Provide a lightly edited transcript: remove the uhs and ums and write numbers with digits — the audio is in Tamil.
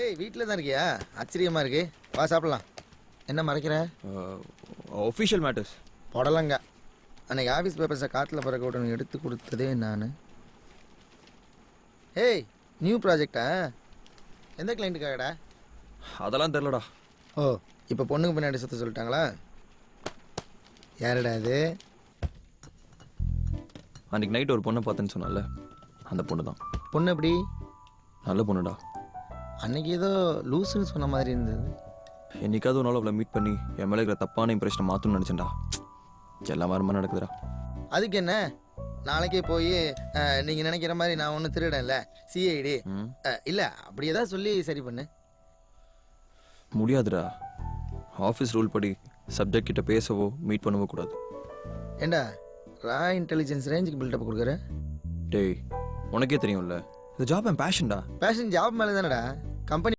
டேய் வீட்டில் தான் இருக்கியா? ஆச்சரியமா இருக்கு. வா சாப்பிடலாம். என்ன மறைக்கிற? Official matters. புடலங்க. அன்னைக்கு ஆஃபீஸ் பேப்பர்ஸை காட்டில் பிறக்க விட்டு எடுத்து கொடுத்ததே நான். ஏய் நியூ ப்ராஜெக்டா? எந்த கிளைண்ட்டுக்காகடா? அதெல்லாம் தெரிலடா. ஓ இப்போ பொண்ணுக்கு பின்னாடி சுற்ற சொல்லிட்டாங்களா? யாருடா அது? அன்றைக்கி நைட் ஒரு பொண்ணை பார்த்தேன்னு சொன்னால, அந்த பொண்ணு தான். பொண்ணு எப்படி? நல்ல பொண்ணுடா. அன்னைக்கு ஏதோ லூசுன்னு சொன்ன மாதிரி இருந்தது. என்னைக்காவது ஒரு நாள் அவளை மீட் பண்ணி என் மேலே இருக்கிற தப்பான இம்ப்ரெஷனை மாற்றணும்னு நினச்சேன்டா. எல்லா வாரமாக நடக்குதுடா. அதுக்கு என்ன, நாளைக்கே போய் நீங்கள் நினைக்கிற மாதிரி நான் ஒன்றும் திருடன்ல, சிஐடி இல்லை அப்படி ஏதாவது சொல்லி சரி பண்ணு. முடியாதுடா. ஆஃபீஸ் ரூல் படி சப்ஜெக்ட் கிட்ட பேசவோ மீட் பண்ணவோ கூடாது. ஏண்டா ரா இன்டெலிஜென்ஸ் ரேஞ்சுக்கு பில்டப் கொடுக்குற? டேய் உனக்கே தெரியும்ல, இந்த ஜாப் என் பேஷன்டா. பேஷன் ஜாப் மேலே தானடா. கம்பெனி